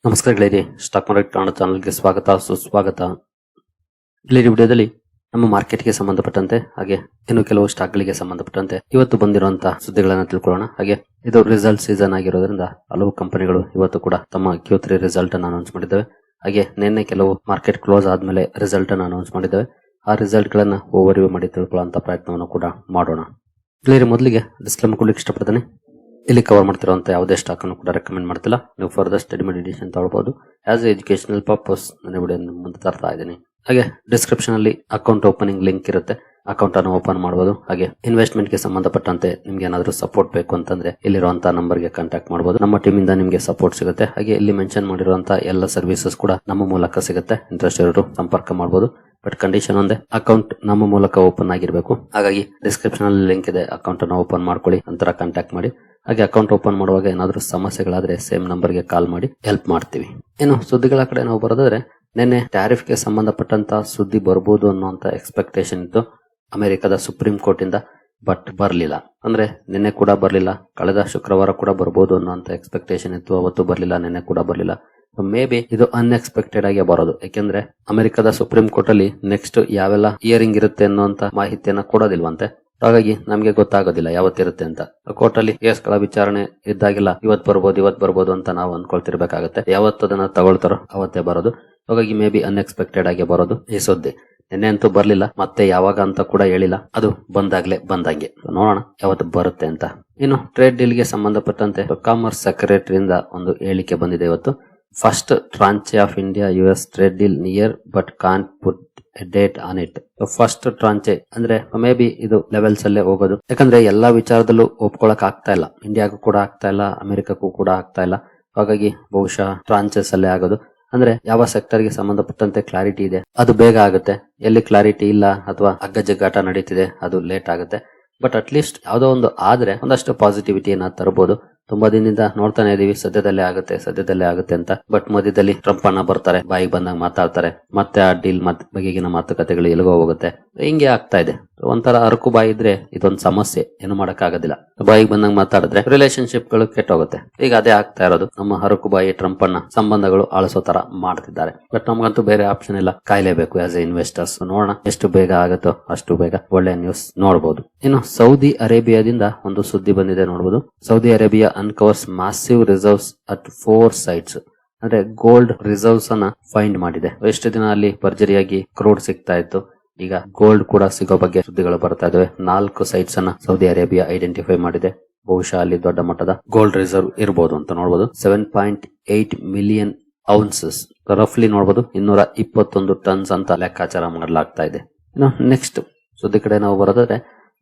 ನಮಸ್ಕಾರ ಗೆಳೆಯರಿ, stock market Kannada ಚಾನಲ್ಗೆ ಸ್ವಾಗತ ಸುಸ್ವಾಗತ. ಗೆಳೆಯರಿ, ವಿಡಿಯೋದಲ್ಲಿ ನಮ್ಮ ಮಾರ್ಕೆಟ್ಗೆ ಸಂಬಂಧಪಟ್ಟಂತೆ ಹಾಗೆ ಇನ್ನು ಕೆಲವು ಸ್ಟಾಕ್ಗಳಿಗೆ ಸಂಬಂಧಪಟ್ಟಂತೆ ಇವತ್ತು ಬಂದಿರುವಂತಹ ಸುದ್ದಿಗಳನ್ನ ತಿಳ್ಕೊಳ್ಳೋಣ. ಹಾಗೆ ಇದು ರಿಸಲ್ಟ್ ಸೀಸನ್ ಆಗಿರೋದ್ರಿಂದ ಹಲವು ಕಂಪನಿಗಳು ಇವತ್ತು ಕೂಡ ತಮ್ಮ Q3 ರಿಸಲ್ಟ್ ಅನ್ನು ಅನೌನ್ಸ್ ಮಾಡಿದ್ದಾವೆ. ಹಾಗೆ ನಿನ್ನೆ ಕೆಲವು ಮಾರ್ಕೆಟ್ ಕ್ಲೋಸ್ ಆದ್ಮೇಲೆ ರಿಸಲ್ಟ್ ಅನ್ನು ಅನೌನ್ಸ್ ಮಾಡಿದ್ದಾವೆ. ಆ ರಿಸಲ್ಟ್ ಗಳನ್ನ ಓವರ್ವ್ಯೂ ಮಾಡಿ ತಿಳ್ಕೊಳ್ಳುವಂತ ಪ್ರಯತ್ನವನ್ನು ಕೂಡ ಮಾಡೋಣ. ಗೆಳೆಯರಿ, ಮೊದಲಿಗೆ ಡಿಸ್ಕ್ಲೇಮರ್ ಕೊಡ್ಲಿಕ್ಕೆ ಇಷ್ಟಪಡ್ತೇನೆ. ಇಲ್ಲಿ ಕವರ್ ಮಾಡ್ತಿರುವಂತ ಯಾವುದೇ ಸ್ಟಾಕ್ ಅನ್ನು ಕೂಡ ರೆಕಮೆಂಡ್ ಮಾಡ್ತಿಲ್ಲ. ನೀವು ಫರ್ದರ್ ಸ್ಟಡಿ ಮೆಡಿಟೇಷನ್ ತಗೊಳ್ಬಹುದು. ಆಸ್ ಎಜುಕೇಶನಲ್ ಪರ್ಪಸ್ ನನ್ನ ವಿಡಿಯೋ ಮುಂದೆ ತರ್ತಾ ಇದ್ದೀನಿ. ಹಾಗೆ ಡಿಸ್ಕ್ರಿಪ್ಷನ್ ಅಲ್ಲಿ ಅಕೌಂಟ್ ಓಪನಿಂಗ್ ಲಿಂಕ್ ಇರುತ್ತೆ, ಅಕೌಂಟ್ ಅನ್ನು ಓಪನ್ ಮಾಡಬಹುದು. ಹಾಗೆ ಇನ್ವೆಸ್ಟ್ಮೆಂಟ್ ಗೆ ಸಂಬಂಧಪಟ್ಟಂತೆ ನಿಮ್ಗೆ ಏನಾದರೂ ಸಪೋರ್ಟ್ ಬೇಕು ಅಂತಂದ್ರೆ ಇಲ್ಲಿರುವಂತಹ ನಂಬರ್ ಗೆ ಕಾಂಟ್ಯಾಕ್ಟ್ ಮಾಡಬಹುದು. ನಮ್ಮ ಟೀಮ್ ಇಂದ ನಿಮ್ಗೆ ಸಪೋರ್ಟ್ ಸಿಗುತ್ತೆ. ಹಾಗೆ ಇಲ್ಲಿ ಮೆನ್ಷನ್ ಮಾಡಿರುವಂತಹ ಎಲ್ಲ ಸರ್ವಿಸಸ್ ಕೂಡ ನಮ್ಮ ಮೂಲಕ ಸಿಗುತ್ತೆ. ಇಂಟ್ರೆಸ್ಟ್ ಇರೋರು ಸಂಪರ್ಕ ಮಾಡಬಹುದು. ಬಟ್ ಕಂಡೀಷನ್ ಒಂದೇ, ಅಕೌಂಟ್ ನಮ್ಮ ಮೂಲಕ ಓಪನ್ ಆಗಿರಬೇಕು. ಹಾಗಾಗಿ ಡಿಸ್ಕ್ರಿಪ್ಷನ್ ಅಲ್ಲಿ ಲಿಂಕ್ ಇದೆ, ಅಕೌಂಟ್ ಅನ್ನು ಓಪನ್ ಮಾಡ್ಕೊಳ್ಳಿ, ನಂತರ ಕಾಂಟ್ಯಾಕ್ಟ್ ಮಾಡಿ. ಹಾಗೆ ಅಕೌಂಟ್ ಓಪನ್ ಮಾಡುವಾಗ ಏನಾದರೂ ಸಮಸ್ಯೆಗಳಾದ್ರೆ ಸೇಮ್ ನಂಬರ್ ಗೆ ಕಾಲ್ ಮಾಡಿ ಹೆಲ್ಪ್ ಮಾಡ್ತೀವಿ. ಇನ್ನು ಸುದ್ದಿಗಳ ಕಡೆ ನಾವು ಬರೋದಾದ್ರೆ, ನಿನ್ನೆ ಟ್ಯಾರಿಫ್ ಗೆ ಸಂಬಂಧಪಟ್ಟಂತ ಸುದ್ದಿ ಬರ್ಬೋದು ಅನ್ನುವಂತ ಎಕ್ಸ್ಪೆಕ್ಟೇಷನ್ ಇತ್ತು ಅಮೆರಿಕದ ಸುಪ್ರೀಂ ಕೋರ್ಟ್ ಇಂದ. ಬಟ್ ಬರ್ಲಿಲ್ಲ. ಅಂದ್ರೆ ನಿನ್ನೆ ಕೂಡ ಬರ್ಲಿಲ್ಲ, ಕಳೆದ ಶುಕ್ರವಾರ ಕೂಡ ಬರ್ಬೋದು ಅನ್ನುವಂತ ಎಕ್ಸ್ಪೆಕ್ಟೇಷನ್ ಇತ್ತು, ಅವತ್ತು ಬರ್ಲಿಲ್ಲ, ನಿನ್ನೆ ಕೂಡ ಬರ್ಲಿಲ್ಲ. ಮೇ ಬಿ ಇದು ಅನ್ಎಕ್ಸ್ಪೆಕ್ಟೆಡ್ ಆಗಿ ಬರೋದು. ಯಾಕೆಂದ್ರೆ ಅಮೆರಿಕದ ಸುಪ್ರೀಂ ಕೋರ್ಟ್ ಅಲ್ಲಿ ನೆಕ್ಸ್ಟ್ ಯಾವೆಲ್ಲ ಹಿಯರಿಂಗ್ ಇರುತ್ತೆ ಅನ್ನುವಂತ ಮಾಹಿತಿಯನ್ನ ಕೊಡೋದಿಲ್ವಂತೆ. ಹಾಗಾಗಿ ನಮ್ಗೆ ಗೊತ್ತಾಗೋದಿಲ್ಲ ಯಾವತ್ತಿರುತ್ತೆ ಅಂತ. ಕೋರ್ಟ್ ಅಲ್ಲಿ ಕೇಸ್ಗಳ ವಿಚಾರಣೆ ಇದ್ದಾಗಿಲ್ಲ ಇವತ್ ಬರ್ಬೋದು ಅಂತ ನಾವು ಅನ್ಕೊಳ್ತಿರ್ಬೇಕಾಗತ್ತೆ. ಯಾವತ್ತು ಅದನ್ನ ತಗೊಳ್ತಾರೋ ಅವತ್ತೇ ಬರೋದು. ಹಾಗಾಗಿ ಮೇ ಬಿ ಅನ್ಎಕ್ಸ್ಪೆಕ್ಟೆಡ್ ಆಗಿ ಬರೋದು ಈ ಸುದ್ದಿ. ನಿನ್ನೆ ಅಂತೂ ಬರ್ಲಿಲ್ಲ, ಮತ್ತೆ ಯಾವಾಗ ಅಂತ ಕೂಡ ಹೇಳಿಲ್ಲ. ಅದು ಬಂದಂಗೆ ನೋಡೋಣ ಯಾವತ್ತು ಬರುತ್ತೆ ಅಂತ. ಇನ್ನು ಟ್ರೇಡ್ ಡೀಲ್ ಗೆ ಸಂಬಂಧಪಟ್ಟಂತೆ ಕಾಮರ್ಸ್ ಸೆಕ್ರೆಟರಿಯಿಂದ ಒಂದು ಹೇಳಿಕೆ ಬಂದಿದೆ ಇವತ್ತು. First tranche of India US trade deal near but can't put a date on it. First tranche ಅಂದ್ರೆ ಮೇ ಬಿ ಇದು ಲೆವೆಲ್ಸ್ ಅಲ್ಲೇ ಹೋಗೋದು. ಯಾಕಂದ್ರೆ ಎಲ್ಲಾ ವಿಚಾರದಲ್ಲೂ ಒಪ್ಕೊಳಕ್ ಆಗ್ತಾ ಇಲ್ಲ. ಇಂಡಿಯಾಗೂ ಕೂಡ ಆಗ್ತಾ ಇಲ್ಲ, ಅಮೆರಿಕಕ್ಕೂ ಕೂಡ ಆಗ್ತಾ ಇಲ್ಲ. ಹಾಗಾಗಿ ಬಹುಶಃ ಟ್ರಾಂಚೆಸ್ ಅಲ್ಲೇ ಆಗೋದು. ಅಂದ್ರೆ ಯಾವ ಸೆಕ್ಟರ್ ಗೆ ಸಂಬಂಧಪಟ್ಟಂತೆ ಕ್ಲಾರಿಟಿ ಇದೆ ಅದು ಬೇಗ ಆಗುತ್ತೆ, ಎಲ್ಲಿ ಕ್ಲಾರಿಟಿ ಇಲ್ಲ ಅಥವಾ ಅಗ್ಗಜಗ್ಗಾಟ ನಡೀತಿದೆ ಅದು ಲೇಟ್ ಆಗುತ್ತೆ. ಬಟ್ ಅಟ್ಲೀಸ್ಟ್ ಯಾವ್ದೋ ಒಂದು ಆದ್ರೆ ಒಂದಷ್ಟು ಪಾಸಿಟಿವಿಟಿಯನ್ನ ತರಬಹುದು. ತುಂಬಾ ದಿನದಿಂದ ನೋಡ್ತಾನೆ ಇದೀವಿ ಸದ್ಯದಲ್ಲೇ ಆಗುತ್ತೆ ಅಂತ. ಬಟ್ ಮಧ್ಯದಲ್ಲಿ ಟ್ರಂಪ್ ಅನ್ನ ಬರ್ತಾರೆ, ಬಾಯಿಗೆ ಬಂದಾಗ ಮಾತಾಡ್ತಾರೆ, ಮತ್ತೆ ಆ ಡೀಲ್ ಬಗೆಗಿನ ಮಾತುಕತೆಗಳು ಎಲ್ಲಿಗೋ ಹೋಗುತ್ತೆ. ಹಿಂಗೆ ಆಗ್ತಾ ಇದೆ. ಒಂಥರ ಅರಕು ಬಾಯಿ ಇದ್ರೆ ಇದೊಂದು ಸಮಸ್ಯೆ, ಏನು ಮಾಡಕ್ ಆಗೋದಿಲ್ಲ. ಬಾಯಿಗೆ ಬಂದಾಗ ಮಾತಾಡಿದ್ರೆ ರಿಲೇಶನ್ಶಿಪ್ ಗಳು ಕೆಟ್ಟೋಗುತ್ತೆ. ಈಗ ಅದೇ ಆಗ್ತಾ ಇರೋದು. ನಮ್ಮ ಹರಕು ಬಾಯಿ ಟ್ರಂಪ್ ಅನ್ನ ಸಂಬಂಧಗಳು ಆಳಿಸೋ ತರ ಮಾಡ್ತಿದ್ದಾರೆ. ಬಟ್ ನಮ್ಗಂತೂ ಬೇರೆ ಆಪ್ಷನ್ ಇಲ್ಲ, ಕಾಯ್ಲೇಬೇಕು ಆಸ್ ಎ ಇನ್ವೆಸ್ಟರ್ಸ್. ನೋಡೋಣ ಎಷ್ಟು ಬೇಗ ಆಗುತ್ತೋ ಅಷ್ಟು ಬೇಗ ಒಳ್ಳೆ ನ್ಯೂಸ್ ನೋಡಬಹುದು. ಇನ್ನು ಸೌದಿ ಅರೇಬಿಯಾದಿಂದ ಒಂದು ಸುದ್ದಿ ಬಂದಿದೆ ನೋಡಬಹುದು. Saudi Arabia uncovers massive reserves at 4 sites. ಅಂದ್ರೆ ಗೋಲ್ಡ್ ರಿಸರ್ವ್ಸ್ ಅನ್ನ ಫೈಂಡ್ ಮಾಡಿದೆ. ಎಷ್ಟು ದಿನ ಅಲ್ಲಿ ಭರ್ಜರಿಯಾಗಿ ಕ್ರೂಡ್ ಸಿಗ್ತಾ ಇತ್ತು, ಈಗ ಗೋಲ್ಡ್ ಕೂಡ ಸಿಗೋ ಬಗ್ಗೆ ಸುದ್ದಿಗಳು ಬರ್ತಾ ಇದಾವೆ. 4 sites ಅನ್ನ ಸೌದಿ ಅರೇಬಿಯಾ ಐಡೆಂಟಿಫೈ ಮಾಡಿದೆ. ಬಹುಶಃ ಅಲ್ಲಿ ದೊಡ್ಡ ಮಟ್ಟದ ಗೋಲ್ಡ್ ರಿಸರ್ವ್ ಇರಬಹುದು ಅಂತ ನೋಡಬಹುದು. 7.8 ಮಿಲಿಯನ್ ಔನ್ಸಸ್, ರಫ್ಲಿ ನೋಡಬಹುದು 221 ಟನ್ಸ್ ಅಂತ ಲೆಕ್ಕಾಚಾರ ಮಾಡಲಾಗ್ತಾ ಇದೆ. ಇನ್ನು ನೆಕ್ಸ್ಟ್ ಸುದ್ದಿ ಕಡೆ ನಾವು ಬರೋದಾದ್ರೆ,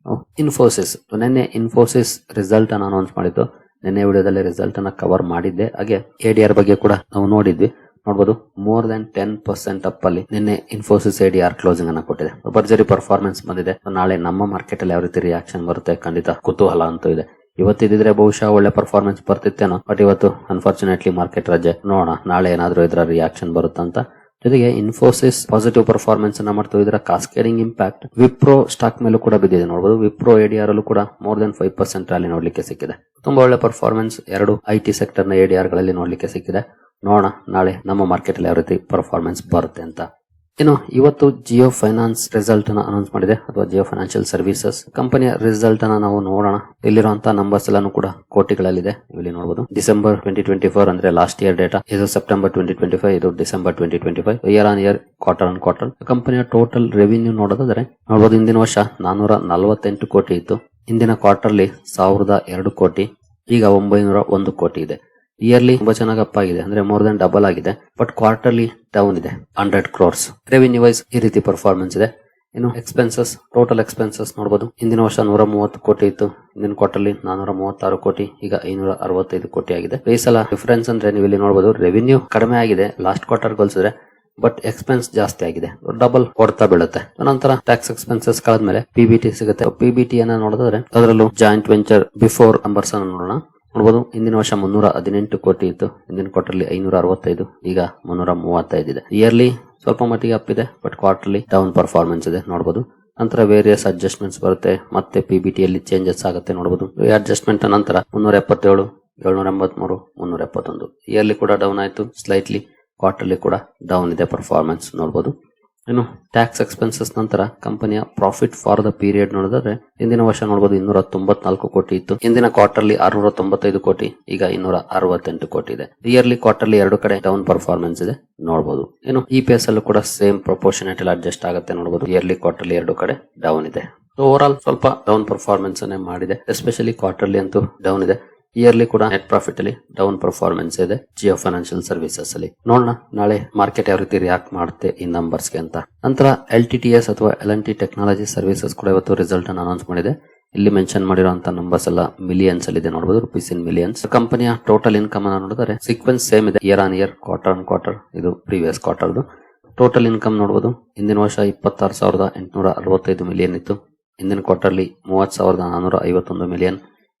ಇನ್ಫೋಸಿಸ್. ನಿನ್ನೆ ಇನ್ಫೋಸಿಸ್ ರಿಸಲ್ಟ್ ಅನ್ನು ಅನೌನ್ಸ್ ಮಾಡಿದ್ದು. ನಿನ್ನೆ ವಿಡಿಯೋದಲ್ಲಿ ರಿಸಲ್ಟ್ ಅನ್ನ ಕವರ್ ಮಾಡಿದ್ದೆ. ಹಾಗೆ ADR ಬಗ್ಗೆ ಕೂಡ ನಾವು ನೋಡಿದ್ವಿ. ನೋಡಬಹುದು ಮೋರ್ ದನ್ 10% ಅಪ್ ಅಲ್ಲಿ ನಿನ್ನೆ ಇನ್ಫೋಸಿಸ್ ADR ಕ್ಲೋಸಿಂಗ್ ಅನ್ನ ಕೊಟ್ಟಿದೆ. ಭರ್ಜರಿ ಪರ್ಫಾರ್ಮೆನ್ಸ್ ಬಂದಿದೆ. ನಾಳೆ ನಮ್ಮ ಮಾರ್ಕೆಟ್ ಅಲ್ಲಿ ಯಾವ ರೀತಿ ರಿಯಾಕ್ಷನ್ ಬರುತ್ತೆ ಖಂಡಿತ ಕುತೂಹಲ ಅಂತೂ ಇದೆ. ಇವತ್ತಿದ್ರೆ ಬಹುಶಃ ಒಳ್ಳೆ ಪರ್ಫಾರ್ಮೆನ್ಸ್ ಬರ್ತಿತ್ತೇನೋ, ಬಟ್ ಇವತ್ತು ಅನ್ಫಾರ್ಚುನೇಟ್ಲಿ ಮಾರ್ಕೆಟ್ ರಜೆ. ನೋಡೋಣ ನಾಳೆ ಏನಾದ್ರೂ ಇದರ ರಿಯಾಕ್ಷನ್ ಬರುತ್ತಂತ. ಜೊತೆಗೆ ಇನ್ಫೋಸಿಸ್ ಪಾಸಿಟಿವ್ ಪರ್ಫಾರ್ಮೆನ್ಸ್ ಅನ್ನ ಮಾಡ್ತು. ಇದರ ಕಾಸ್ಕೇಡಿಂಗ್ ಇಂಪ್ಯಾಕ್ಟ್ ವಿಪ್ರೋ ಸ್ಟಾಕ್ ಮೇಲೂ ಕೂಡ ಬಿದ್ದಿದೆ ನೋಡಬಹುದು. ವಿಪ್ರೋ ADR ಅಲ್ಲೂ ಕೂಡ ಮೋರ್ ದನ್ 5% ರ್ಯಾಲಿ ನೋಡ್ಲಿಕ್ಕೆ ಸಿಕ್ಕಿದೆ. ತುಂಬಾ ಒಳ್ಳೆ ಪರ್ಫಾರ್ಮೆನ್ಸ್ ಎರಡು IT ಸೆಕ್ಟರ್ ನ ADR ಗಳಲ್ಲಿ ನೋಡ್ಲಿಕ್ಕೆ ಸಿಕ್ಕಿದೆ. ನೋಡೋಣ ನಾಳೆ ನಮ್ಮ ಮಾರ್ಕೆಟ್ ಅಲ್ಲಿ ಯಾವ ರೀತಿ ಪರ್ಫಾರ್ಮೆನ್ಸ್ ಬರುತ್ತೆ ಅಂತ. ಇನ್ನು ಇವತ್ತು ಜಿಯೋ ಫೈನಾನ್ಸ್ ರಿಸಲ್ಟ್ ಅನ್ನ ಅನೌನ್ಸ್ ಮಾಡಿದೆ, ಅಥವಾ ಜಿಯೋ ಫೈನಾನ್ಷಿಯಲ್ ಸರ್ವಿಸಸ್ ಕಂಪನಿಯ ರಿಸಲ್ಟ್ ಅನ್ನ ನಾವು ನೋಡೋಣ. ಇಲ್ಲಿರುವಂತಹ ನಂಬರ್ಸ್ ಎಲ್ಲಾನು ಕೂಡ ಕೋಟಿಗಳಲ್ಲಿದೆ. ಇಲ್ಲಿ ನೋಡಬಹುದು ಡಿಸೆಂಬರ್ 2024 ಅಂದ್ರೆ ಲಾಸ್ಟ್ ಇಯರ್ ಡೇಟಾ, ಇದು ಸೆಪ್ಟೆಂಬರ್ 2025, ಇದು December 2025. Year on year, quarter on quarter ಕಂಪನಿಯ ಟೋಟಲ್ ರೆವಿನ್ಯೂ ನೋಡೋದಾದ್ರೆ ನೋಡಬಹುದು. ಹಿಂದಿನ ವರ್ಷ 448 ಕೋಟಿ ಇತ್ತು. ಹಿಂದಿನ ಕ್ವಾರ್ಟರ್ಲಿ 1002 ಕೋಟಿ, ಈಗ 901 ಕೋಟಿ ಇದೆ. ಇಯರ್ಲಿ ತುಂಬಾ ಚೆನ್ನಾಗಿ ಅಪ್ ಆಗಿದೆ, ಅಂದ್ರೆ ಮೋರ್ ದನ್ ಡಬಲ್ ಆಗಿದೆ. ಬಟ್ ಕ್ವಾರ್ಟರ್ಲಿ ಡೌನ್ ಇದೆ, 100 crores. ರೆವಿನ್ಯೂ ವೈಸ್ ಈ ರೀತಿ ಪರ್ಫಾರ್ಮೆನ್ಸ್ ಇದೆ. ಇನ್ನು ಎಕ್ಸ್ಪೆನ್ಸಸ್, ಟೋಟಲ್ ಎಕ್ಸ್ಪೆನ್ಸಸ್ ನೋಡಬಹುದು. ಹಿಂದಿನ ವರ್ಷ 130 ಕೋಟಿ ಇತ್ತು, ಹಿಂದಿನ ಕ್ವಾರ್ಟರ್ಲಿ 436 ಕೋಟಿ, ಈಗ 565 ಕೋಟಿ ಆಗಿದೆ. ಈ ಸಲ ಡಿಫರೆನ್ಸ್ ಅಂದ್ರೆ ನೀವು ಇಲ್ಲಿ ನೋಡಬಹುದು, ರೆವಿನ್ಯೂ ಕಡಿಮೆ ಆಗಿದೆ ಲಾಸ್ಟ್ ಕ್ವಾರ್ಟರ್ ಹೋಲಿಸಿದ್ರೆ, ಬಟ್ ಎಕ್ಸ್ಪೆನ್ಸ್ ಜಾಸ್ತಿ ಆಗಿದೆ, ಡಬಲ್ ಕೊಡ್ತಾ ಬೀಳುತ್ತೆ. ನಂತರ ಟ್ಯಾಕ್ಸ್ ಎಕ್ಸ್ಪೆನ್ಸಸ್ ಕಳೆದ್ಮೇಲೆ PBT ಸಿಗುತ್ತೆ. PBT ಅನ್ನ ನೋಡಿದ್ರೆ ಅದರಲ್ಲೂ ಜಾಯಿಂಟ್ ವೆಂಚರ್ ಬಿಫೋರ್ ನಂಬರ್ಸ್ ಅನ್ನು ನೋಡೋಣ. ನೋಡಬಹುದು ಹಿಂದಿನ ವರ್ಷ 318 ಕೋಟಿ ಇತ್ತು, ಹಿಂದಿನ ಕ್ವಾರ್ಟರ್ಲಿ 565, ಈಗ 335 ಇದೆ. ಇಯರ್ಲಿ ಸ್ವಲ್ಪ ಮಟ್ಟಿಗೆ ಅಪ್ ಇದೆ, ಬಟ್ ಕ್ವಾರ್ಟರ್ಲಿ ಡೌನ್ ಪರ್ಫಾರ್ಮೆನ್ಸ್ ಇದೆ ನೋಡಬಹುದು. ನಂತರ ವೇರಿಯಸ್ ಅಡ್ಜಸ್ಟ್ಮೆಂಟ್ಸ್ ಬರುತ್ತೆ, ಮತ್ತೆ PBT ಯಲ್ಲಿ ಚೇಂಜಸ್ ಆಗುತ್ತೆ ನೋಡಬಹುದು. ಈ ಅಡ್ಜಸ್ಟ್ಮೆಂಟ್ ನಂತರ 377, 783, 371. ಇಯರ್ಲಿ ಕೂಡ ಡೌನ್ ಆಯ್ತು ಸ್ಲೈಟ್ಲಿ, ಕ್ವಾರ್ಟರ್ಲಿ ಕೂಡ ಡೌನ್ ಇದೆ ಪರ್ಫಾರ್ಮೆನ್ಸ್ ನೋಡಬಹುದು. ಇನ್ನು ಟ್ಯಾಕ್ಸ್ ಎಕ್ಸ್ಪೆನ್ಸಸ್ ನಂತರ ಕಂಪನಿಯ ಪ್ರಾಫಿಟ್ ಫಾರ್ ದ ಪೀರಿಯಡ್ ನೋಡಿದ್ರೆ ಇಂದಿನ ವರ್ಷ ನೋಡಬಹುದು 294 ಕೋಟಿ ಇತ್ತು. ಇಂದಿನ ಕ್ವಾರ್ಟರ್ಲಿ 695 ಕೋಟಿ, ಈಗ 268 ಕೋಟಿ ಇದೆ. ಇಯರ್ಲಿ ಕ್ವಾರ್ಟರ್ಲಿ ಎರಡು ಕಡೆ ಡೌನ್ ಪರ್ಫಾರ್ಮೆನ್ಸ್ ಇದೆ ನೋಡಬಹುದು. ಇನ್ನು EPS ಅಲ್ಲೂ ಕೂಡ ಸೇಮ್ ಪ್ರಪೋರ್ಷನೇಟ್ ಅಡ್ಜಸ್ಟ್ ಆಗುತ್ತೆ ನೋಡಬಹುದು. ಇಯರ್ಲಿ ಕ್ವಾರ್ಟರ್ಲಿ ಎರಡು ಕಡೆ ಡೌನ್ ಇದೆ. ಓವರ್ ಆಲ್ ಸ್ವಲ್ಪ ಡೌನ್ ಪರ್ಫಾರ್ಮೆನ್ಸ್ ಅನ್ನೇ ಮಾಡಿದೆ, ಎಸ್ಪೆಷಲಿ ಕ್ವಾರ್ಟರ್ಲಿ ಅಂತೂ ಡೌನ್ ಇದೆ. ಇಯರ್ಲಿ ಕೂಡ ನೆಟ್ ಪ್ರಾಫಿಟ್ ಅಲ್ಲಿ ಡೌನ್ ಪರ್ಫಾರ್ಮೆನ್ಸ್ ಇದೆ ಜಿಯೋ ಫೈನಾನ್ಷಿಯಲ್ ಸರ್ವಿಸಸ್ ಅಲ್ಲಿ. ನೋಡೋಣ ನಾಳೆ ಮಾರ್ಕೆಟ್ ಯಾವ ರೀತಿ ರಿಯಾಕ್ಟ್ ಮಾಡುತ್ತೆ ಈ ನಂಬರ್ಸ್ ಗೆ ಅಂತ. ನಂತರ LTTS ಅಥವಾ L&T ಟೆಕ್ನಾಲಜಿ ಸರ್ವಿಸಸ್ ಕೂಡ ಇವತ್ತು ರಿಸಲ್ಟ್ ಅನ್ನು ಅನೌನ್ಸ್ ಮಾಡಿದೆ. ಇಲ್ಲಿ ಮೆನ್ಷನ್ ಮಾಡಿರುವಂತಹ ನಂಬರ್ಸ್ ಎಲ್ಲ ಮಿಲಿಯನ್ಸ್ ಅಲ್ಲಿ ಇದೆ ನೋಡಬಹುದು, ರುಪೀಸ್ ಇನ್ ಮಿಲಿಯನ್ಸ್. ಕಂಪನಿಯ ಟೋಟಲ್ ಇನ್ಕಮ್ ಅನ್ನು ನೋಡಿದರೆ ಸೀಕ್ವೆನ್ಸ್ ಸೇಮ್ ಇದೆ, year on year, quarter on quarter. ಇದು ಪ್ರೀವಿಯಸ್ ಕ್ವಾರ್ಟರ್. ಟೋಟಲ್ ಇನ್ಕಮ್ ನೋಡಬಹುದು, ಹಿಂದಿನ ವರ್ಷ 26,865 ಮಿಲಿಯನ್ ಇತ್ತು. ಹಿಂದಿನ ಕ್ವಾರ್ಟರ್ಲಿ 30,451 ಮಿಲಿಯನ್,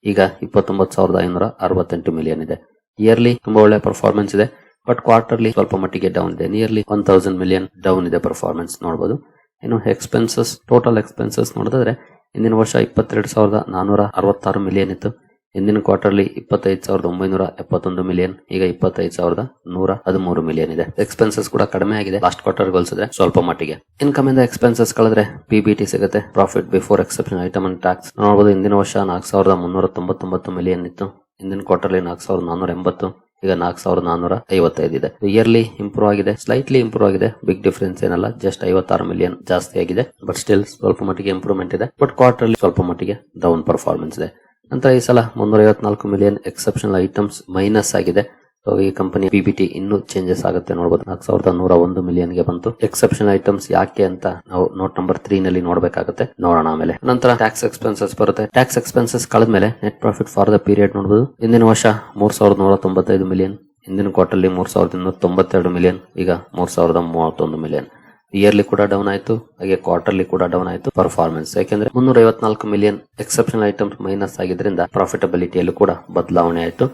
ಈಗ 29,568 ಮಿಲಿಯನ್ ಇದೆ. ಇಯರ್ಲಿ ತುಂಬಾ ಒಳ್ಳೆ ಪರ್ಫಾರ್ಮೆನ್ಸ್ ಇದೆ, ಬಟ್ ಕ್ವಾರ್ಟರ್ಲಿ ಸ್ವಲ್ಪ ಮಟ್ಟಿಗೆ ಡೌನ್ ಇದೆ. ನಿಯರ್ಲಿ 1000 ಮಿಲಿಯನ್ ಡೌನ್ ಇದೆ ಪರ್ಫಾರ್ಮೆನ್ಸ್ ನೋಡಬಹುದು. ಇನ್ನು ಎಕ್ಸ್ಪೆನ್ಸಸ್, ಟೋಟಲ್ ಎಕ್ಸ್ಪೆನ್ಸಸ್ ನೋಡಿದ್ರೆ ಹಿಂದಿನ ವರ್ಷ 22,466 ಮಿಲಿಯನ್ ಇತ್ತು. ಹಿಂದಿನ ಕ್ವಾರ್ಟರ್ಲಿ 25,971 ಮಿಲಿಯನ್, ಈಗ 25,113 ಮಿಲಿಯನ್ ಇದೆ. ಎಕ್ಸ್ಪೆನ್ಸಸ್ ಕೂಡ ಕಡಿಮೆ ಆಗಿದೆ ಲಾಸ್ಟ್ ಕ್ವಾರ್ಟರ್ ಹೋಲಿಸಿದ್ರೆ ಸ್ವಲ್ಪ ಮಟ್ಟಿಗೆ. ಇನ್ಕಮ್ ಇಂದ ಎಕ್ಸ್ಪೆನ್ಸಸ್ ಕಳೆದ್ರೆ PBT ಸಿಗುತ್ತೆ, profit before exceptional item and tax ನೋಡಬಹುದು. ಹಿಂದಿನ ವರ್ಷ 4,399 ಮಿಲಿಯನ್ ಇತ್ತು. ಹಿಂದಿನ ಕ್ವಾರ್ಟರ್ಲಿ 4,480, ಈಗ 4,455 ಇದೆ. ಇಯರ್ಲಿ ಇಂಪ್ರೂವ್ ಆಗಿದೆ, ಸ್ಲೈಟ್ಲಿ ಇಂಪ್ರೂವ್ ಆಗಿದೆ, ಬಿಗ್ ಡಿಫರೆನ್ಸ್ ಏನಲ್ಲ, ಜಸ್ಟ್ 56 ಮಿಲಿಯನ್ ಜಾಸ್ತಿ ಆಗಿದೆ. ಬಟ್ ಸ್ಟಿಲ್ ಸ್ವಲ್ಪ ಮಟ್ಟಿಗೆ ಇಂಪ್ರೂವ್ಮೆಂಟ್ ಇದೆ. ಬಟ್ ಕ್ವಾರ್ಟರ್ಲಿ ಸ್ವಲ್ಪ ಮಟ್ಟಿಗೆ ಡೌನ್ ಪರ್ಫಾರ್ಮೆನ್ಸ್ ಇದೆ. ನಂತರ ಈ ಸಲ 354 ಮಿಲಿಯನ್ ಎಕ್ಸೆಪ್ಷನಲ್ ಐಟಮ್ಸ್ ಮೈನಸ್ ಆಗಿದೆ. ಸೊ ಈ ಕಂಪನಿ PBT ಇನ್ನೂ ಚೇಂಜಸ್ ಆಗುತ್ತೆ ನೋಡಬಹುದು. 4,101 ಮಿಲಿಯನ್ ಗೆ ಬಂತು. ಎಕ್ಸೆಪ್ಷನಲ್ ಐಟಮ್ಸ್ ಯಾಕೆ ಅಂತ ನಾವು ನೋಟ್ ನಂಬರ್ 3 ನಲ್ಲಿ ನೋಡಬೇಕಾಗುತ್ತೆ, ನೋಡೋಣ ಆಮೇಲೆ. ನಂತರ ಟ್ಯಾಕ್ಸ್ ಎಕ್ಸ್ಪೆನ್ಸಸ್ ಬರುತ್ತೆ. ಟ್ಯಾಕ್ಸ್ ಎಕ್ಸ್ಪೆನ್ಸಸ್ ಕಳೆದ್ಮೇಲೆ net profit for the period ನೋಡಬಹುದು. ಹಿಂದಿನ ವರ್ಷ 3,195 ಮಿಲಿಯನ್, ಹಿಂದಿನ ಕ್ವಾರ್ಟರ್ಲಿ 3,292 ಮಿಲಿಯನ್, ಈಗ 3,031 ಮಿಲಿಯನ್. ಇಯರ್ಲಿ ಕೂಡ ಡೌನ್ ಆಯ್ತು, ಹಾಗೆ ಕ್ವಾರ್ಟರ್ಲಿ ಕೂಡ ಡೌನ್ ಆಯ್ತು ಪರ್ಫಾರ್ಮೆನ್ಸ್. ಯಾಕೆಂದ್ರೆ 354 ಮಿಲಿಯನ್ ಎಕ್ಸೆಪ್ಷನಲ್ ಐಟಮ್ಸ್ ಮೈನಸ್ ಆಗಿದ್ರಿಂದ ಪ್ರಾಫಿಟಬಿಲಿಟಿಯಲ್ಲೂ ಕೂಡ ಬದಲಾವಣೆ ಆಯ್ತು.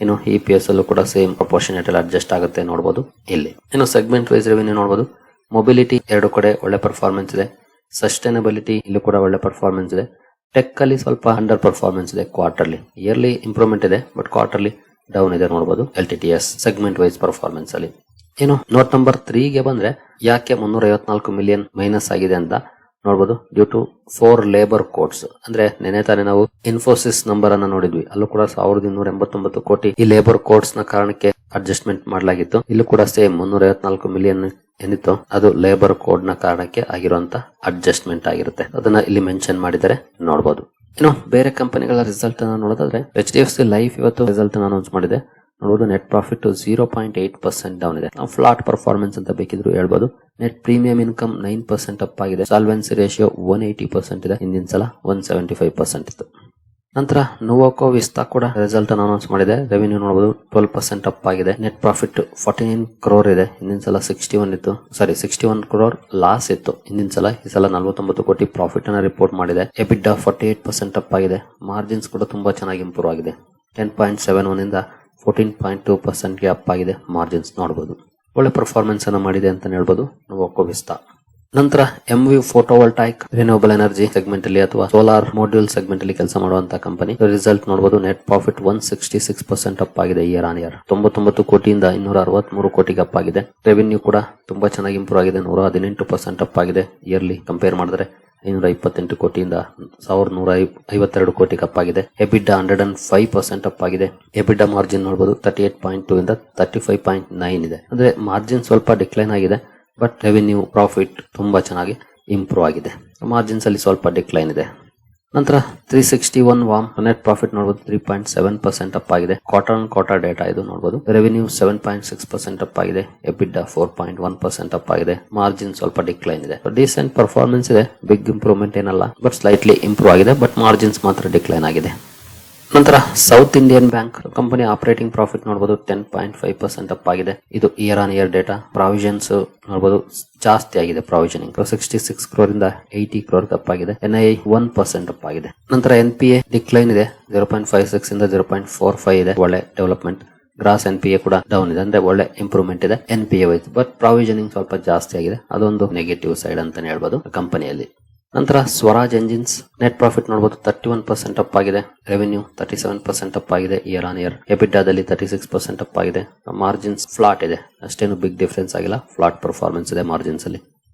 ಇನ್ನು EPS ಅಲ್ಲೂ ಕೂಡ ಸೇಮ್ ಪ್ರಪೋರ್ಷನೇಟ್ ಅಲ್ಲಿ ಅಡ್ಜಸ್ಟ್ ಆಗುತ್ತೆ ನೋಡಬಹುದು ಇಲ್ಲಿ. ಇನ್ನು ಸೆಗ್ಮೆಂಟ್ ವೈಸ್ ರೆವೆನ್ಯೂ ನೋಡಬಹುದು. ಮೊಬಿಲಿಟಿ ಎರಡು ಕಡೆ ಒಳ್ಳೆ ಪರ್ಫಾರ್ಮೆನ್ಸ್ ಇದೆ. ಸಸ್ಟೈನಬಿಲಿಟಿ ಇಲ್ಲೂ ಕೂಡ ಒಳ್ಳೆ ಪರ್ಫಾರ್ಮೆನ್ಸ್ ಇದೆ. ಟೆಕ್ ಅಲ್ಲಿ ಸ್ವಲ್ಪ ಅಂಡರ್ ಪರ್ಫಾರ್ಮೆನ್ಸ್ ಇದೆ ಕ್ವಾರ್ಟರ್ಲಿ. ಇಯರ್ಲಿ ಇಂಪ್ರೂವ್ಮೆಂಟ್ ಇದೆ, ಬಟ್ ಕ್ವಾರ್ಟರ್ಲಿ ಡೌನ್ ಇದೆ ನೋಡಬಹುದು LTTS ಸೆಗ್ಮೆಂಟ್ ವೈಸ್ ಪರ್ಫಾರ್ಮೆನ್ಸ್ ಅಲ್ಲಿ. ಇನ್ನು ನೋಟ್ ನಂಬರ್ 3 ಗೆ ಬಂದ್ರೆ ಯಾಕೆ 354 ಮಿಲಿಯನ್ ಮೈನಸ್ ಆಗಿದೆ ಅಂತ ನೋಡಬಹುದು. Due to 4 labour codes. ಅಂದ್ರೆ ನೆನೆ ತಾನೇ ನಾವು ಇನ್ಫೋಸಿಸ್ ನಂಬರ್ ಅನ್ನ ನೋಡಿದ್ವಿ, ಅಲ್ಲೂ ಕೂಡ 1,289 ಕೋಟಿ ಈ ಲೇಬರ್ ಕೋಡ್ಸ್ ನ ಕಾರಣಕ್ಕೆ ಅಡ್ಜಸ್ಟ್ಮೆಂಟ್ ಮಾಡಲಾಗಿತ್ತು. ಇಲ್ಲೂ ಕೂಡ ಸೇಮ್ 354 ಮಿಲಿಯನ್ ಏನಿತ್ತು ಅದು ಲೇಬರ್ ಕೋಡ್ ನ ಕಾರಣಕ್ಕೆ ಆಗಿರುವಂತ ಅಡ್ಜಸ್ಟ್ಮೆಂಟ್ ಆಗಿರುತ್ತೆ. ಅದನ್ನ ಇಲ್ಲಿ ಮೆನ್ಷನ್ ಮಾಡಿದರೆ ನೋಡಬಹುದು. ಇನ್ನು ಬೇರೆ ಕಂಪನಿಗಳ ರಿಸಲ್ಟ್ ಅನ್ನ ನೋಡೋದಾದ್ರೆ HDFC ಲೈಫ್ ಇವತ್ತು ರಿಸಲ್ಟ್ ಅನ್ನು ಅನೌನ್ಸ್ ಮಾಡಿದೆ ನೋಡಬಹುದು. ನೆಟ್ ಪ್ರಾಫಿಟ್ 0.8% ಡೌನ್ ಇದೆ. ನಾವು ಫ್ಲಾಟ್ ಪರ್ಫಾರ್ಮೆನ್ಸ್ ಅಂತ ಬೇಕಿದ್ರು ಹೇಳ್ಬೋದು. ನೆಟ್ ಪ್ರೀಮಿಯಂ ಇನ್ಕಮ್ 9% ಅಪ್ ಆಗಿದೆ. ಸಾಲ್ವೆನ್ಸಿ ರೇಷಿಯೋ 180% ಇದೆ, ಹಿಂದಿನ ಸಲ 175% ಇತ್ತು. ನಂತರ ನೋವಾಕೋ ವಿಸ್ತಾ ಕೂಡ ರಿಸಲ್ಟ್ ಅನ್ನು ಅನೌನ್ಸ್ ಮಾಡಿದೆ. ರೆವಿನ್ಯೂ ನೋಡಬಹುದು 12% ಅಪ್ ಆಗಿದೆ. ನೆಟ್ ಪ್ರಾಫಿಟ್ 49 ಕ್ರೋರ್ ಇದೆ, ಹಿಂದಿನ ಸಲ 61 ಕ್ರೋರ್ ಲಾಸ್ ಇತ್ತು ಹಿಂದಿನ ಸಲ. ಈ ಸಲ 49 ಕೋಟಿ ಪ್ರಾಫಿಟ್ ಅನ್ನ ರಿಪೋರ್ಟ್ ಮಾಡಿದೆ. EBITDA 48% ಅಪ್ ಆಗಿದೆ. ಮಾರ್ಜಿನ್ಸ್ ಕೂಡ ತುಂಬಾ ಚೆನ್ನಾಗಿ ಇಂಪ್ರೂವ್ ಆಗಿದೆ. 10.71 ಇಂದ 14.2% ಗೆ ಅಪ್ ಆಗಿದೆ. ಮಾರ್ಜಿನ್ಸ್ ನೋಡಬಹುದು ಒಳ್ಳೆ ಪರ್ಫಾರ್ಮೆನ್ಸ್ ಅನ್ನ ಮಾಡಿದೆ ಅಂತ ಹೇಳ್ಬೋದು ನೋವಾಕೋ ವಿಸ್ತಾ. ನಂತರ MV ಫೋಟೋವೋಲ್ಟಾಯಿಕ್ ರಿನ್ಯೂವಬಲ್ ಎನರ್ಜಿ ಸೆಗ್ಮೆಂಟ್ ಅಲ್ಲಿ ಅಥವಾ ಸೋಲಾರ್ ಮಾಡ್ಯೂಲ್ ಸೆಗ್ಮೆಂಟ್ ಅಲ್ಲಿ ಕೆಲಸ ಮಾಡುವಂತಹ ಕಂಪನಿ. ರಿಸಲ್ಟ್ ನೋಡಬಹುದು. ನೆಟ್ ಪ್ರಾಫಿಟ್ 166% ಅಪ್ ಆಗಿದೆ ಇಯರ್ ಆನ್ ಇಯರ್. 99 ಕೋಟಿಯಿಂದ 263 ಕೋಟಿಗೆ ಅಪ್ ಆಗಿದೆ. ರೆವಿನ್ಯೂ ಕೂಡ ತುಂಬಾ ಚೆನ್ನಾಗಿ ಇಂಪ್ರೂವ್ ಆಗಿದೆ, 118% ಅಪ್ ಆಗಿದೆ. ಇಯರ್ಲಿ ಕಂಪೇರ್ ಮಾಡಿದ್ರೆ 528 ಕೋಟಿಯಿಂದ 1,152 ಕೋಟಿಗೆ ಅಪ್ ಆಗಿದೆ. EBITDA 105% ಅಪ್ ಆಗಿದೆ. EBITDA ಮಾರ್ಜಿನ್ ನೋಡಬಹುದು 38.2 ಇಂದ 35.9 ಇದೆ. ಅಂದ್ರೆ ಮಾರ್ಜಿನ್ ಸ್ವಲ್ಪ ಡಿಕ್ಲೈನ್ ಆಗಿದೆ, ಬಟ್ ರೆವಿನ್ಯೂ ಪ್ರಾಫಿಟ್ ತುಂಬಾ ಚೆನ್ನಾಗಿ ಇಂಪ್ರೂವ್ ಆಗಿದೆ. ಮಾರ್ಜಿನ್ಸ್ ಅಲ್ಲಿ ಸ್ವಲ್ಪ ಡಿಕ್ಲೈನ್ ಇದೆ. ನಂತರ 361 ವಾಮ್ ನೆಟ್ ಪ್ರಾಫಿಟ್ ನೋಡಬಹುದು 3.7% ಅಪ್ ಆಗಿದೆ. ಕ್ವಾರ್ಟರ್ ಆನ್ ಕ್ವಾರ್ಟರ್ ಡೇಟಾ ಇದು ನೋಡಬಹುದು. ರೆವಿನ್ಯೂ 7.6% ಅಪ್ ಆಗಿದೆ. EBITDA 4.1% ಅಪ್ ಆಗಿದೆ. ಮಾರ್ಜಿನ್ ಸ್ವಲ್ಪ ಡಿಕ್ಲೈನ್ ಇದೆ. ಡೀಸೆಂಟ್ ಪರ್ಫಾರ್ಮೆನ್ಸ್ ಇದೆ, ಬಿಗ್ ಇಂಪ್ರೂವ್ಮೆಂಟ್ ಏನಲ್ಲ, ಬಟ್ ಸ್ಲೈಟ್ಲಿ ಇಂಪ್ರೂವ್ ಆಗಿದೆ. ಬಟ್ ಮಾರ್ಜಿನ್ಸ್ ಮಾತ್ರ ಡಿಕ್ಲೈನ್ ಆಗಿದೆ. ನಂತರ south Indian bank company operating profit ನೋಡಬಹುದು 10.5% ಅಪ್ ಆಗಿದೆ. ಇದು year on year data. Provisions ನೋಡಬಹುದು ಜಾಸ್ತಿ ಆಗಿದೆ. ಪ್ರಾವಿಷನಿಂಗ್ 66 ಕ್ರೋರ್ ಇಂದ 80 ಕ್ರೋರ್ ಅಪ್ ಆಗಿದೆ. NII 1% ಅಪ್ ಆಗಿದೆ. ನಂತರ NPA ಡಿಕ್ಲೈನ್ ಇದೆ, 0.56 ಇಂದ 0.45 ಇದೆ. ಒಳ್ಳೆ ಡೆವಲಪ್ಮೆಂಟ್. ಗ್ರಾಸ್ NPA ಕೂಡ ಡೌನ್ ಇದೆ, ಅಂದ್ರೆ ಒಳ್ಳೆ ಇಂಪ್ರೂವ್ಮೆಂಟ್ ಇದೆ NPA ವೈಸ್. ಬಟ್ ಪ್ರಾವಿಷನಿಂಗ್ ಸ್ವಲ್ಪ ಜಾಸ್ತಿ ಆಗಿದೆ, ಅದೊಂದು ನೆಗೆಟಿವ್ ಸೈಡ್ ಅಂತಾನೆ ಹೇಳ್ಬೋದು ಕಂಪನಿಯಲ್ಲಿ. ನಂತರ ಸ್ವರಾಜ್ ಎಂಜಿನ್ಸ್ ನೆಟ್ ಪ್ರಾಫಿಟ್ ನೋಡಬಹುದು 31% ಅಪ್ ಆಗಿದೆ, ರೆವೆನ್ಯೂ 37% ಅಪ್ ಆಗಿದೆ ಇಯರ್ ಆನ್ ಇಯರ್, ಎಬಿಟಾದಲ್ಲಿ 36% ಅಪ್ ಆಗಿದೆ, ಮಾರ್ಜಿನ್ಸ್ ಫ್ಲಾಟ್ ಇದೆ, ಅಷ್ಟೇನು ಬಿಗ್ ಡಿಫರೆನ್ಸ್ ಆಗಿಲ್ಲ, ಫ್ಲಾಟ್ ಪರ್ಫಾರ್ಮೆನ್ಸ್ ಇದೆ ಮಾರ್ಜಿನ್ಸ್ ಅಲ್ಲಿ.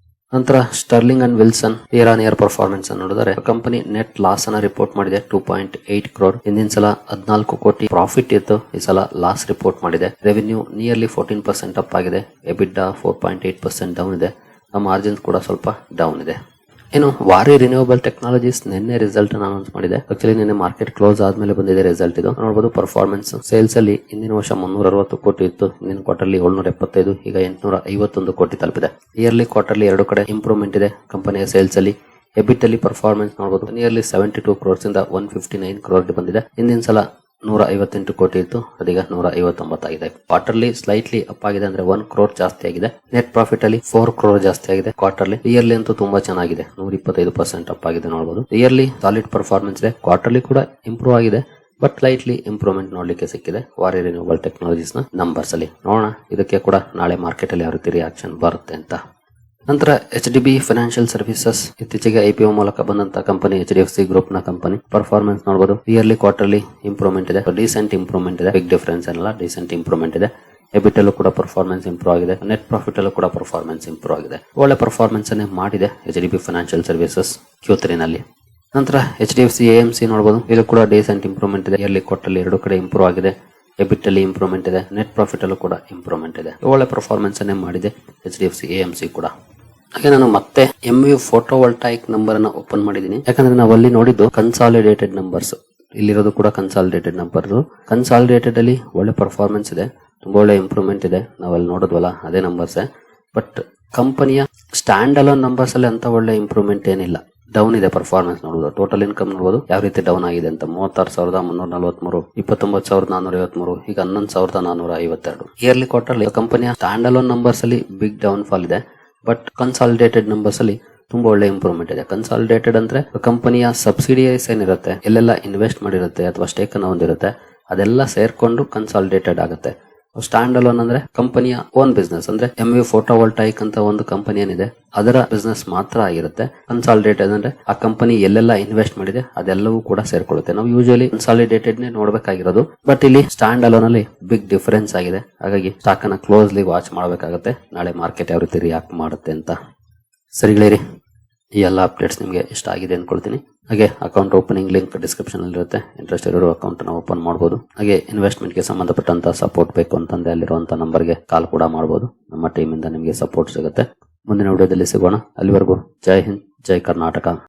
ನಂತರ sterling and Wilson year on year performance ಅನ್ನು ನೋಡಿದರೆ ಕಂಪನಿ ನೆಟ್ ಲಾಸ್ ಅನ್ನ ರಿಪೋರ್ಟ್ ಮಾಡಿದೆ 2.8 crore. ಹಿಂದಿನ ಸಲ 14 ಕೋಟಿ ಪ್ರಾಫಿಟ್ ಇತ್ತು, ಈ ಸಲ ಲಾಸ್ ರಿಪೋರ್ಟ್ ಮಾಡಿದೆ. ರೆವೆನ್ಯೂ ನಿಯರ್ಲಿ 14% ಅಪ್ ಆಗಿದೆ, ಎಬಿಟಾ 4.8% ಡೌನ್ ಇದೆ, ಮಾರ್ಜಿನ್ಸ್ ಕೂಡ ಸ್ವಲ್ಪ ಡೌನ್ ಇದೆ. ಇನ್ನು ವಾರಿ ರಿನ್ಯೂವಬಲ್ ಟೆಕ್ನಾಲಜೀಸ್ ನಿನ್ನೆ ರಿಸಲ್ಟ್ ಅನೌನ್ಸ್ ಮಾಡಿದೆ. ಆಕ್ಚುಲಿ ನಿನ್ನೆ ಮಾರ್ಕೆಟ್ ಕ್ಲೋಸ್ ಆದ್ಮೇಲೆ ಬಂದಿದೆ ರಿಸಲ್ಟ್. ಇದು ನೋಡಬಹುದು ಪರ್ಫಾರ್ಮೆನ್ಸ್ ಸೇಲ್ಸ್ ಅಲ್ಲಿ ಹಿಂದಿನ ವರ್ಷ 360 ಕೋಟಿ ಇತ್ತು, ಹಿಂದಿನ ಕ್ವಾರ್ಟರ್ಲಿ 775, ಈಗ 851 ಕೋಟಿ ತಲುಪಿದೆ. ಇಯರ್ಲಿ ಕ್ವಾರ್ಟರ್ಲಿ 2 ಕಡೆ ಇಂಪ್ರೂವ್ಮೆಂಟ್ ಇದೆ ಕಂಪನಿಯ ಸೇಲ್ಸ್ ಅಲ್ಲಿ. ಎಬಿಟ್ ಅಲ್ಲಿ ಪರ್ಫಾರ್ಮೆನ್ಸ್ ನೋಡಬಹುದು ನಿಯರ್ಲಿ 72 crores ಇಂದ 159 crore ಬಂದಿದೆ. ಹಿಂದಿನ ಸಲ 158 ಕೋಟಿ ಇತ್ತು, ಅದೀಗ 159 ಆಗಿದೆ. ಕ್ವಾರ್ಟರ್ಲಿ ಸ್ಲೈಟ್ಲಿ ಅಪ್ ಆಗಿದೆ, ಅಂದ್ರೆ 1 crore ಜಾಸ್ತಿ ಆಗಿದೆ. ನೆಟ್ ಪ್ರಾಫಿಟ್ ಅಲ್ಲಿ 4 crore ಜಾಸ್ತಿ ಆಗಿದೆ ಕ್ವಾರ್ಟರ್ಲಿ. ಇಯರ್ಲಿ ಅಂತೂ ತುಂಬಾ ಚೆನ್ನಾಗಿದೆ, 125% ಅಪ್ ಆಗಿದೆ ನೋಡಬಹುದು. ಇಯರ್ಲಿ ಸಾಲಿಡ್ ಪರ್ಫಾರ್ಮೆನ್ಸ್ ಇದೆ, ಕ್ವಾರ್ಟರ್ಲಿ ಕೂಡ ಇಂಪ್ರೂವ್ ಆಗಿದೆ, ಬಟ್ ಲೈಟ್ಲಿ ಇಂಪ್ರೂವ್ಮೆಂಟ್ ನೋಡ್ಲಿಕ್ಕೆ ಸಿಕ್ಕಿದೆ ವಾರಿ ರಿನ್ಯೂವಬಲ್ ಟೆಕ್ನಾಲಜೀಸ್ ನ ನಂಬರ್ಸ್ ಅಲ್ಲಿ. ನೋಡೋಣ ಇದಕ್ಕೆ ಕೂಡ ನಾಳೆ ಮಾರ್ಕೆಟ್ ಅಲ್ಲಿ ಯಾವ ರೀತಿ ರಿಯಾಕ್ಷನ್ ಬರುತ್ತೆ ಅಂತ. ನಂತರ HDB ಫೈನಾನ್ಷಿಯಲ್ ಸರ್ವಿಸಸ್ ಇತ್ತೀಚೆಗೆ IPO ಮೂಲಕ ಬಂದಂತ ಕಂಪನಿ, HDFC ಗ್ರೂಪ್ ನ ಕಂಪನಿ. ಪರ್ಫಾರ್ಮೆನ್ಸ್ ನೋಡಬಹುದು ಇಯರ್ಲಿ ಕ್ವಾರ್ಟರ್ಲಿ ಇಂಪ್ರೂವ್ಮೆಂಟ್ ಇದೆ, ಡಿಸೆಂಟ್ ಇಂಪ್ರೂವ್ಮೆಂಟ್ ಇದೆ, ಬಿಗ್ ಡಿಫರೆನ್ಸ್ ಏನಲ್ಲ, ಡಿಸೆಂಟ್ ಇಂಪ್ರೂವ್ಮೆಂಟ್ ಇದೆ. ಎಬಿಟ್ ಅಲ್ಲೂ ಕೂಡ ಪರ್ಫಾರ್ಮೆನ್ಸ್ ಇಂಪ್ರೂವ್ ಆಗಿದೆ, ನೆಟ್ ಪ್ರಾಫಿಟ್ ಅಲ್ಲೂ ಕೂಡ ಪರ್ಫಾರ್ಮೆನ್ಸ್ ಇಂಪ್ರೂವ್ ಆಗಿದೆ. ಒಳ್ಳೆ ಪರ್ಫಾರ್ಮೆನ್ಸ್ ಅನ್ನೇ ಮಾಡಿದೆ HDB ಫೈನಾನ್ಷಿಯಲ್ ಸರ್ವಿಸಸ್ Q3 ನಲ್ಲಿ. ನಂತರ HDFC AMC ನೋಡಬಹುದು, ಇದು ಕೂಡ ಡಿಸೆಂಟ್ ಇಂಪ್ರೂವ್ಮೆಂಟ್ ಇದೆ, ಇಯರ್ಲಿ ಕ್ವಾರ್ಟರ್ಲಿ 2 ಕಡೆ ಇಂಪ್ರೂವ್ ಆಗಿದೆ, ಎಬಿಟ್ ಅಲ್ಲಿ ಇಂಪ್ರೂವ್ಮೆಂಟ್ ಇದೆ, ನೆಟ್ ಪ್ರಾಫಿಟ್ ಅಲ್ಲೂ ಕೂಡ ಇಂಪ್ರೂವ್ಮೆಂಟ್ ಇದೆ. ಒಳ್ಳೆ ಪರ್ಫಾರ್ಮೆನ್ಸ್ ಅನ್ನೇ ಮಾಡಿದೆ HDFC AMC ಕೂಡ. ಹಾಗೆ ನಾನು ಮತ್ತೆ MU ಫೋಟೋವೋಲ್ಟಾಯಿಕ್ ನಂಬರ್ ಅನ್ನ ಓಪನ್ ಮಾಡಿದೀನಿ, ಯಾಕಂದ್ರೆ ನಾವು ಅಲ್ಲಿ ನೋಡಿದ್ದು ಕನ್ಸಾಲಿಡೇಟೆಡ್ ನಂಬರ್ಸ್, ಇಲ್ಲಿರೋದು ಕೂಡ ಕನ್ಸಾಲಿಡೇಟೆಡ್ ನಂಬರ್. ಕನ್ಸಾಲಿಡೇಟೆಡ್ ಅಲ್ಲಿ ಒಳ್ಳೆ ಪರ್ಫಾರ್ಮೆನ್ಸ್ ಇದೆ, ತುಂಬಾ ಒಳ್ಳೆ ಇಂಪ್ರೂವ್ಮೆಂಟ್ ಇದೆ, ನಾವಲ್ಲಿ ನೋಡಿದ್ವಲ್ಲ ಅದೇ ನಂಬರ್ಸ್. ಬಟ್ ಕಂಪನಿಯ ಸ್ಟ್ಯಾಂಡ್ ಅಲೋನ್ ನಂಬರ್ಸ್ ಅಲ್ಲಿ ಅಂತ ಒಳ್ಳೆ ಇಂಪ್ರೂವ್ಮೆಂಟ್ ಏನಿಲ್ಲ, ಡೌನ್ ಇದೆ ಪರ್ಫಾರ್ಮೆನ್ಸ್ ನೋಡಬಹುದು. ಟೋಟಲ್ ಇನ್ಕಮ್ ನೋಡಬಹುದು ಯಾವ ರೀತಿ ಡೌನ್ ಆಗಿದೆ ಅಂತ, 36,343, 29,453, ಈಗ 11,452. ಇಯರ್ಲಿ ಕ್ವಾರ್ಟರ್ಲಿ ಕಂಪನಿಯ ಸ್ಟ್ಯಾಂಡ್ ಅಲೋನ್ ನಂಬರ್ಸ್ ಅಲ್ಲಿ ಬಿಗ್ ಡೌನ್ ಫಾಲ್ ಇದೆ, ಬಟ್ ಕನ್ಸಾಲಿಡೇಟೆಡ್ ನಂಬರ್ಸ್ ಅಲ್ಲಿ ತುಂಬಾ ಒಳ್ಳೆ ಇಂಪ್ರೂವ್ಮೆಂಟ್ ಇದೆ. ಕನ್ಸಾಲಿಡೇಟೆಡ್ ಅಂದ್ರೆ ಕಂಪನಿಯ ಸಬ್ಸಿಡಿಯರೀಸ್ ಏನಿರುತ್ತೆ, ಎಲ್ಲೆಲ್ಲ ಇನ್ವೆಸ್ಟ್ ಮಾಡಿರುತ್ತೆ ಅಥವಾ ಸ್ಟೇಕ್ ಅನ್ನು ಹೊಂದಿರುತ್ತೆ, ಅದೆಲ್ಲ ಸೇರ್ಕೊಂಡು ಕನ್ಸಾಲಿಡೇಟೆಡ್ ಆಗುತ್ತೆ. ಸ್ಟ್ಯಾಂಡ್ ಅಲೋನ್ ಅಂದ್ರೆ ಕಂಪನಿಯ ಓನ್ ಬಿಸ್ನೆಸ್, ಅಂದ್ರೆ MU ಫೋಟೋವೋಲ್ಟಾಯಿಕ್ ಅಂತ ಒಂದು ಕಂಪನಿ ಏನಿದೆ ಅದರ ಬಿಸ್ನೆಸ್ ಮಾತ್ರ ಆಗಿರುತ್ತೆ. ಕನ್ಸಾಲಿಡೇಟೆಡ್ ಅಂದ್ರೆ ಆ ಕಂಪನಿ ಎಲ್ಲೆಲ್ಲ ಇನ್ವೆಸ್ಟ್ ಮಾಡಿದೆ ಅದೆಲ್ಲವೂ ಕೂಡ ಸೇರ್ಕೊಳ್ಳುತ್ತೆ. ನಾವು ಯೂಶುವಲಿ ಕನ್ಸಾಲಿಡೇಟೆಡ್ ನೇ ನೋಡ್ಬೇಕಾಗಿರೋದು, ಬಟ್ ಇಲ್ಲಿ ಸ್ಟ್ಯಾಂಡ್ ಅಲೋನ್ ಅಲ್ಲಿ ಬಿಗ್ ಡಿಫರೆನ್ಸ್ ಆಗಿದೆ. ಹಾಗಾಗಿ ಸ್ಟಾಕ್ ಅನ್ನ ಕ್ಲೋಸ್ಲಿ ವಾಚ್ ಮಾಡಬೇಕಾಗುತ್ತೆ, ನಾಳೆ ಮಾರ್ಕೆಟ್ ಯಾವ ರೀತಿ ರಿಯಾಕ್ಟ್ ಮಾಡುತ್ತೆ ಅಂತ. ಸರಿಗಳೇರಿ, ಈ ಎಲ್ಲ ಅಪ್ಡೇಟ್ಸ್ ನಿಮಗೆ ಇಷ್ಟ ಆಗಿದೆ ಅನ್ಕೊಳ್ತೀನಿ. ಹಾಗೆ ಅಕೌಂಟ್ ಓಪನಿಂಗ್ ಲಿಂಕ್ ಡಿಸ್ಕ್ರಿಪ್ಷನ್ ಅಲ್ಲಿ ಇರುತ್ತೆ, ಇಂಟ್ರೆಸ್ಟ್ ಇರೋರು ಅಕೌಂಟ್ ನ ಓಪನ್ ಮಾಡಬಹುದು. ಹಾಗೆ ಇನ್ವೆಸ್ಟ್ಮೆಂಟ್ ಗೆ ಸಂಬಂಧಪಟ್ಟಂತ ಸಪೋರ್ಟ್ ಬೇಕು ಅಂತಂದ್ರೆ ಅಲ್ಲಿರುವಂತಹ ನಂಬರ್ಗೆ ಕಾಲ್ ಕೂಡ ಮಾಡಬಹುದು, ನಮ್ಮ ಟೀಮ್ ಇಂದ ನಿಮಗೆ ಸಪೋರ್ಟ್ ಸಿಗುತ್ತೆ. ಮುಂದಿನ ವಿಡಿಯೋದಲ್ಲಿ ಸಿಗೋಣ, ಅಲ್ಲಿವರೆಗೂ ಜೈ ಹಿಂದ್, ಜೈ ಕರ್ನಾಟಕ.